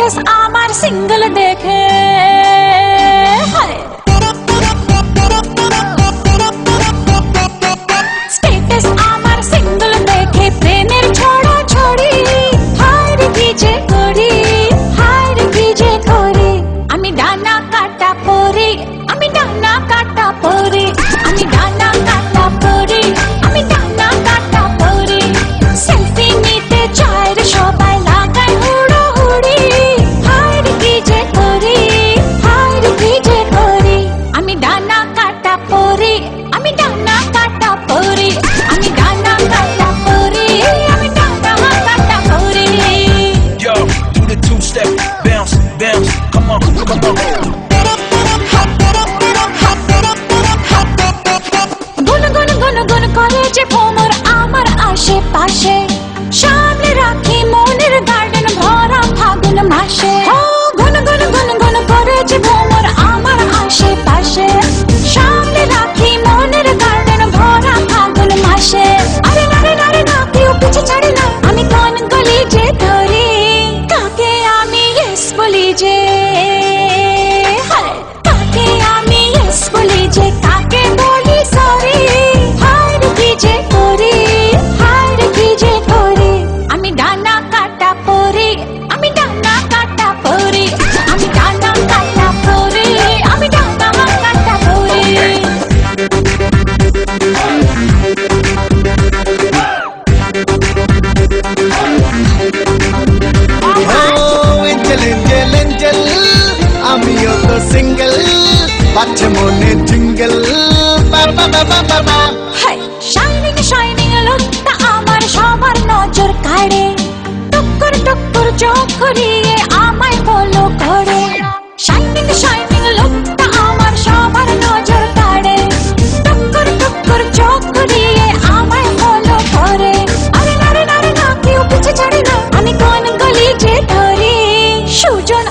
Status আমার single দেখে status আমার সিঙ্গেল দেখে প্রেমের ছড়া ছড়ি হায় রে কি যে করি হায় রে কি যে করি আমি ডানা কাটা পরি আমি ডানা কাটা পরি আমি ডানা কাটা পরি আমি ডানা কাটা পরি সেলফি নিতে চায় রে সবাই লাগায় হুড়োহুড়ি হায় রে কি যে করি হায় রে কি যে করি আমি ডানা কাটা পরি আমি ডানা কাটা পরি আমি ডানা কাটা পরি আমি ডানা কাটা পরি Yo, do the two-step, bounce, bounce, come on, come on. গুন গুন গুন গুন করে যে ভ্রমর আমার আশেপাশে সামনে রাখি মনের গার্ডেন ভরা ফাগুন মাসে গুন গুন গুন গুন করে যে ভ্রমর আমার আশেপাশে সামনে রাখি মনের গার্ডেন ভরা ফাগুন মাসে আরে নারে নারে না কেউ পিছে ছাড়ে না আমি কোন গলি যে ধরি কাকে আমি ইয়েস বলি যে কাকে আমি ইয়েস বলি যে কাকে বলি সরি হায় রে কি যে করি হায় রে কি যে করি আমি ডানা কাটা পরি আমি ডানা কাটা পরি আমি ডানা কাটা পরি আমি ডানা কাটা পরি এঞ্জেল এঞ্জেল এঞ্জেল আমিও তো সিঙ্গেল বাচ্চা মনে জিঙ্গল বাবা বাবা বাবা হাই শাইনিং শাইনিং লুকটা আমার সবার নজর কাড়ে টুকুর টুকুর চোখ ঘুরিয়ে আমায় ফলো করে শাইনিং শাইনিং লুকটা আমার সবার নজর কাড়ে টুকুর টুকুর চোখ ঘুরিয়ে আমায় ফলো করে আরে নারে নারে না কেউ পিছে ছাড়ে না আমি কোন গলি যে ধরি সুজন